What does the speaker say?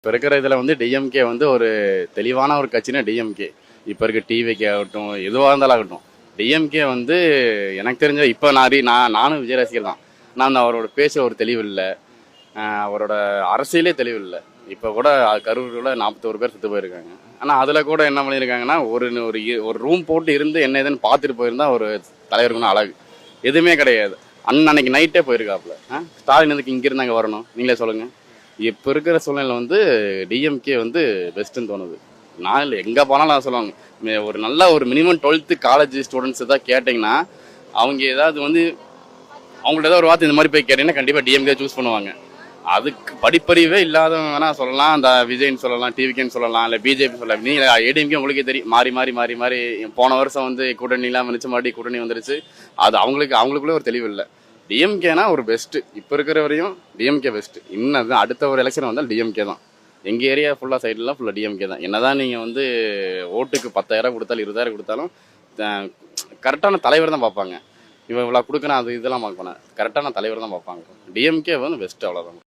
இப்போ இருக்கிற இதில் வந்து டிஎம்கே வந்து ஒரு தெளிவான ஒரு கட்சினா டிஎம்கே. இப்போ இருக்க டிவிகே ஆகட்டும், எதுவாக இருந்தாலும் ஆகட்டும், டிஎம்கே வந்து எனக்கு தெரிஞ்ச இப்போ நானும் விஜய் ரசிகர் தான். நான் அவரோட பேச ஒரு தெளிவு இல்லை, அவரோட அரசியலே தெளிவு இல்லை. இப்போ கூட கரூரில் 41 பேர் செத்து போயிருக்காங்க. ஆனால் அதில் கூட என்ன பண்ணியிருக்காங்கன்னா, ஒரு ஒரு ஒரு ரூம் போட்டு இருந்து என்ன ஏதுன்னு பார்த்துட்டு போயிருந்தா ஒரு தலைவருக்குன்னு அழகு. எதுவுமே கிடையாது. அன்னைக்கு நைட்டே போயிருக்காப்புல. ஸ்டாலின் எதுக்கு இங்கிருந்து அங்கே வரணும், நீங்களே சொல்லுங்கள். இப்போ இருக்கிற சூழ்நிலை வந்து டிஎம்கே வந்து பெஸ்ட்டுன்னு தோணுது. நான் இல்லை, எங்கே போனாலும் நான் சொல்லுவாங்க, ஒரு நல்ல ஒரு மினிமம் 12th காலேஜ் ஸ்டூடெண்ட்ஸ் தான் கேட்டிங்கன்னா, அவங்க ஏதாவது வந்து அவங்கள்ட்ட ஏதாவது ஒரு வார்த்தை இந்த மாதிரி போய் கேட்டிங்கன்னா கண்டிப்பாக டிஎம்கே சூஸ் பண்ணுவாங்க. அதுக்கு படிப்பறிவே இல்லாதவங்க வேணால் சொல்லலாம், அந்த விஜய்ன்னு சொல்லலாம், டிவிகேன்னு சொல்லலாம், இல்லை பிஜேபி சொல்லலாம். நீங்கள் ஏடிஎம்கே உங்களுக்கே தெரியும், மாறி மாறி மாறி மாறி போன வருஷம் வந்து கூட்டணிலாம் வந்துச்சு, மறுபடியும் கூட்டணி வந்துருச்சு. அது அவங்களுக்குள்ளே ஒரு தெளிவு இல்லை. டிஎம்கேனா ஒரு பெஸ்ட்டு. இப்போ இருக்கிற வரையும் டிஎம்கே பெஸ்ட்டு. இன்னும் அடுத்த ஒரு எலெக்ஷன் வந்தால் டிஎம்கே தான். எங்கள் ஏரியா ஃபுல்லாக சைட்லாம் ஃபுல்லாக டிஎம்கே தான். என்னதான் நீங்கள் வந்து ஓட்டுக்கு 10,000 கொடுத்தாலும் 20,000 கொடுத்தாலும் கரெக்டான தலைவர் தான் பார்ப்பாங்க. இவ்வளோ கொடுக்குறேன், அது இதெல்லாம் பார்க்க போனேன். கரெக்டான தலைவர் தான் பார்ப்பாங்க. டிஎம்கே வந்து பெஸ்ட்டு, அவ்வளோதான்.